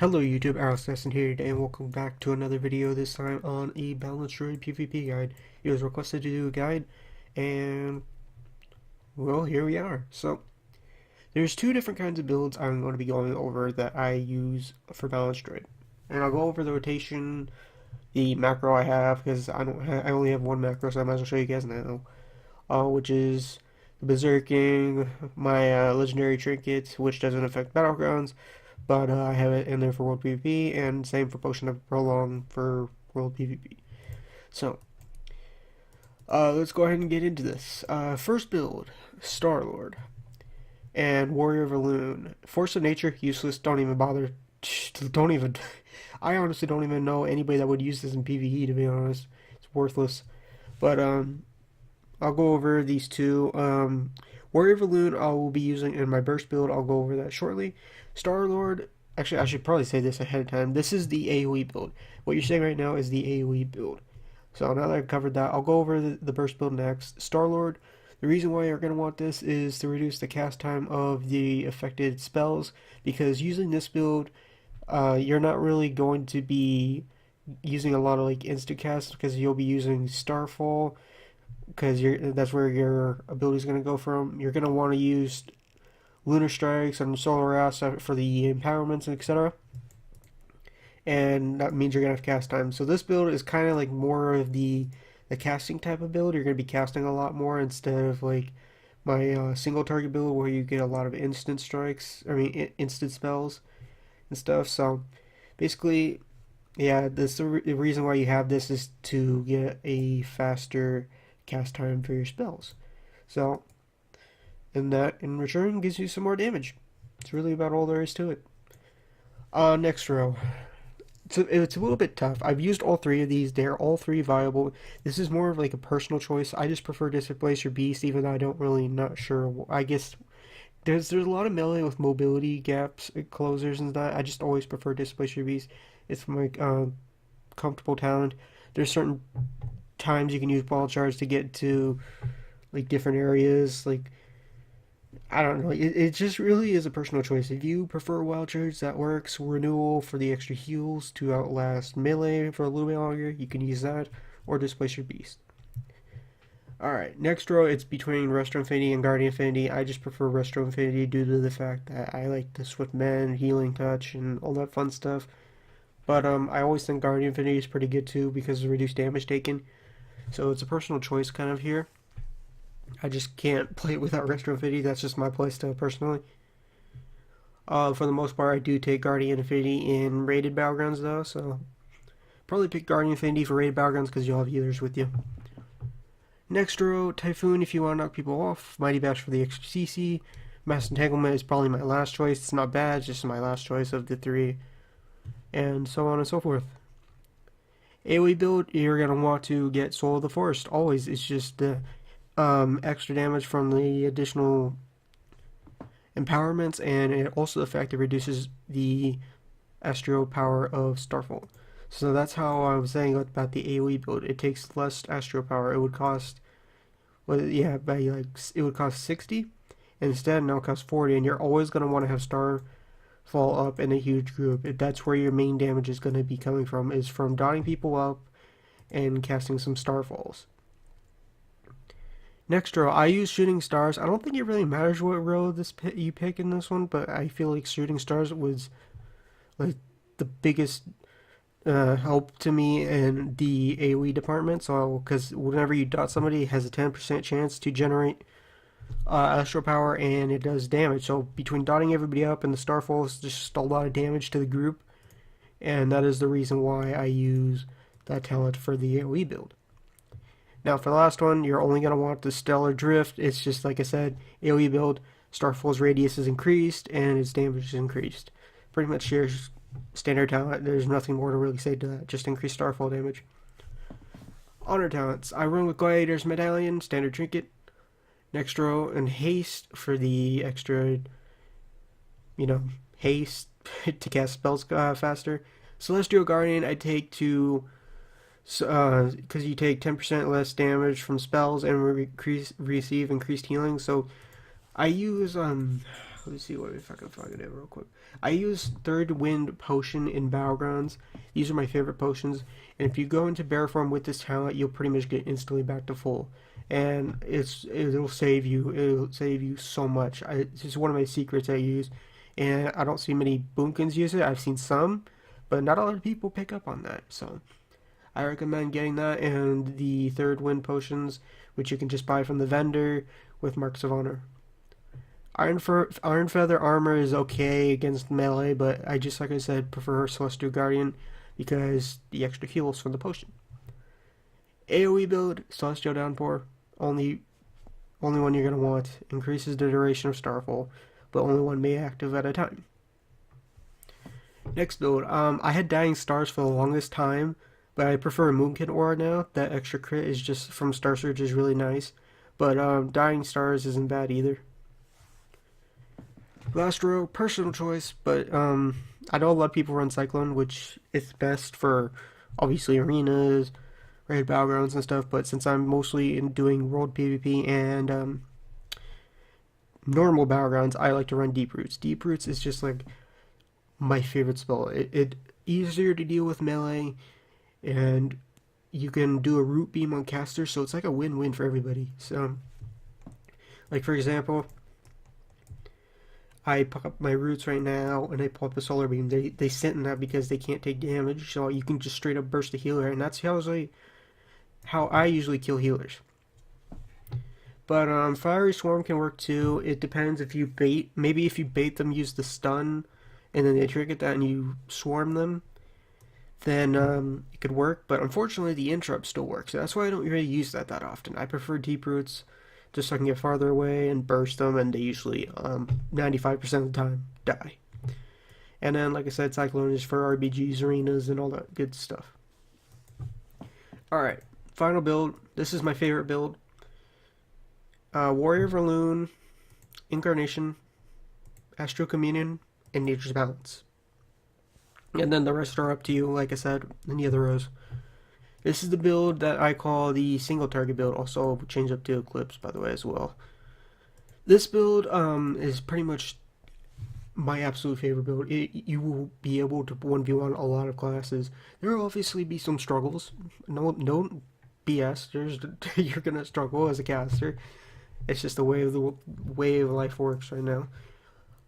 Hello YouTube, Assassin here today, and welcome back to another video, this time on a balanced druid PvP guide. It was requested to do a guide, and well, here we are. So, there's two different kinds of builds I'm going to be going over that I use for balanced druid. And I'll go over the rotation, the macro I have, because I only have one macro, so I might as well show you guys now. Which is Berserking, my legendary trinket, which doesn't affect battlegrounds, but I have it in there for World PvP, and same for Potion of Prolong for World PvP. So, let's go ahead and get into this. First build, Star-Lord, and Warrior of Elune. Force of Nature, useless, don't even bother. Don't even. I honestly don't even know anybody that would use this in PvE, to be honest. It's worthless. But, I'll go over these two. Warrior of Elune I will be using in my burst build. I'll go over that shortly. Star-Lord, actually I should probably say this ahead of time. This is the AoE build. What you're seeing right now is the AoE build. So now that I've covered that, I'll go over the burst build next. Star-Lord, the reason why you're going to want this is to reduce the cast time of the affected spells, because using this build, you're not really going to be using a lot of like instant casts, because you'll be using Starfall, because that's where your ability is going to go from. You're going to want to use Lunar Strikes and Solar Ass for the empowerments, etc. And that means you're going to have cast time. So this build is kind of like more of the casting type of build. You're going to be casting a lot more instead of like my single target build where you get a lot of instant strikes, instant spells and stuff. So basically, yeah, the reason why you have this is to get a faster cast time for your spells. So, and that in return gives you some more damage. It's really about all there is to it. Next row. It's a little bit tough. I've used all three of these. They're all three viable. This is more of like a personal choice. I just prefer Displacer Beast, even though I don't really not sure. I guess there's a lot of melee with mobility gaps, closers and that. I just always prefer Displacer Beast. It's my comfortable talent. There's certain times you can use ball charge to get to like different areas. Like, I don't know, it just really is a personal choice. If you prefer wild charge, that works. Renewal for the extra heals to outlast melee for a little bit longer, you can use that, or Displace Your Beast. Alright, next row, it's between Resto Infinity and Guardian Infinity. I just prefer Resto Infinity due to the fact that I like the Swift Mend, Healing Touch, and all that fun stuff. But I always think Guardian Infinity is pretty good too because of reduced damage taken. So it's a personal choice kind of here. I just can't play it without Resto Infinity. That's just my playstyle personally. For the most part, I do take Guardian Infinity in rated battlegrounds though, so probably pick Guardian Infinity for rated battlegrounds because you'll have healers with you. Next row, Typhoon if you want to knock people off. Mighty Bash for the extra CC. Mass Entanglement is probably my last choice. It's not bad, it's just my last choice of the three. And so on and so forth. AoE build, you're going to want to get Soul of the Forest. Always, it's just the extra damage from the additional empowerments, and it also the fact it reduces the astral power of Starfall. So that's how I was saying about the AoE build. It takes less astral power. It would cost, well, yeah, it would cost 60, and instead now it costs 40, and you're always going to want to have Starfall up in a huge group. That's where your main damage is going to be coming from, is from dotting people up and casting some Starfalls. Next row, I use Shooting Stars. I don't think it really matters what row you pick in this one, but I feel like Shooting Stars was like the biggest help to me in the AoE department. So, because whenever you dot somebody, it has a 10% chance to generate astral power, and it does damage. So between dotting everybody up and the Starfall is just a lot of damage to the group, and that is the reason why I use that talent for the AoE build. Now for the last one, you're only going to want the Stellar Drift. It's just like I said, AoE build, Starfall's radius is increased and its damage is increased. Pretty much shares standard talent. There's nothing more to really say to that, just increase Starfall damage. Honor talents, I run with Gladiator's Medallion, standard trinket. Next row, and Haste for the extra, haste to cast spells faster. Celestial Guardian I take to, because you take 10% less damage from spells and receive increased healing. So I use let's see if I can find it real quick. I use Third Wind Potion in Battlegrounds. These are my favorite potions, and if you go into bear form with this talent, you'll pretty much get instantly back to full, and it'll save you. It'll save you so much. It's just one of my secrets I use, and I don't see many boomkins use it. I've seen some, but not a lot of people pick up on that. So I recommend getting that and the Third Wind potions, which you can just buy from the vendor with Marks of Honor. Iron Feather armor is okay against melee, but I just, like I said, prefer Celestial Guardian because the extra heals from the potion. AoE build, Celestial Downpour, only one you're going to want. Increases the duration of Starfall, but only one may active at a time. Next build, I had Dying Stars for the longest time, but I prefer Moonkin Aura now. That extra crit is just from Star Surge is really nice, but Dying Stars isn't bad either. Last row, personal choice, but I know a lot of people run Cyclone, which is best for obviously arenas, raid battlegrounds and stuff, but since I'm mostly doing world PvP and normal battlegrounds, I like to run Deep Roots. Deep Roots is just like my favorite spell. It easier to deal with melee, and you can do a root beam on casters, so it's like a win-win for everybody. So, like for example, I pop my roots right now, and I pull up the solar beam. They sit in that because they can't take damage, so you can just straight up burst a healer, and that's how I usually kill healers. But Fiery Swarm can work too. It depends if you bait. Maybe if you bait them, use the stun, and then they trigger that, and you swarm them, then it could work. But unfortunately, the interrupt still works. So that's why I don't really use that often. I prefer Deep Roots, just so I can get farther away and burst them, and they usually 95% of the time die. And then, like I said, Cyclone is for RBGs, arenas, and all that good stuff. Alright, final build. This is my favorite build. Warrior Verloon, Incarnation, Astral Communion, and Nature's Balance. And then the rest are up to you, like I said, in the other rows. This is the build that I call the single target build. Also change up to Eclipse, by the way, as well. This build is pretty much my absolute favorite build. You will be able to 1v1 a lot of classes. There will obviously be some struggles. No BS. You're gonna struggle as a caster. It's just the way of life works right now.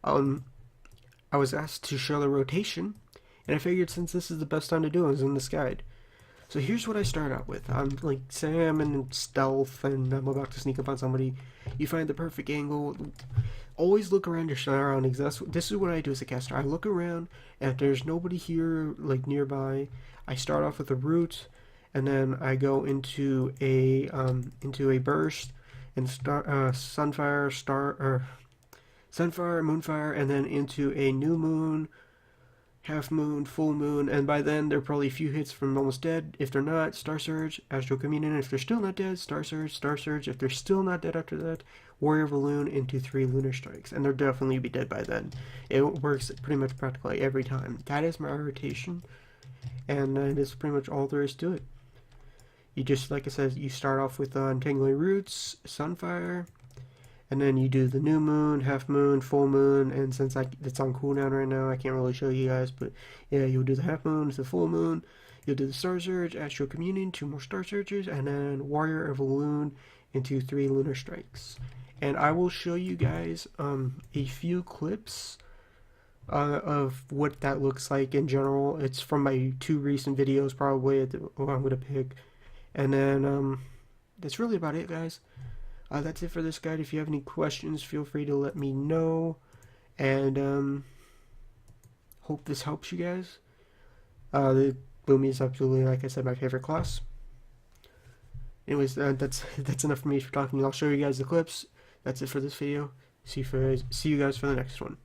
I was asked to show the rotation, and I figured since this is the best time to do it, is in this guide. So here's what I start out with. I'm like, say I'm in stealth and I'm about to sneak up on somebody. You find the perfect angle. Always look around your surroundings. This is what I do as a caster. I look around, and if there's nobody here like nearby, I start off with a root, and then I go into a burst and Sunfire, Moonfire, and then into a new moon, half moon, full moon, and by then they're probably a few hits from almost dead. If they're not, Star Surge, Astral Communion. If they're still not dead, Star Surge, Star Surge. If they're still not dead after that, Warrior Balloon into 3 Lunar Strikes, and they'll definitely be dead by then. It works pretty much practically every time. That is my rotation, and that's pretty much all there is to it. You just, like I said, you start off with Entangling Roots, Sunfire, and then you do the new moon, half moon, full moon, and since it's on cooldown right now, I can't really show you guys, but yeah, you'll do the half moon, the full moon, you'll do the Star Surge, Astral Communion, 2 more Star Surges, and then Warrior of Balloon into 3 Lunar Strikes. And I will show you guys a few clips of what that looks like in general. It's from my 2 recent videos, probably, what I'm going to pick. And then that's really about it, guys. That's it for this guide. If you have any questions, feel free to let me know. And hope this helps you guys. The Boomy is absolutely, like I said, my favorite class. Anyways, that's enough for me for talking. I'll show you guys the clips. That's it for this video. See you guys for the next one.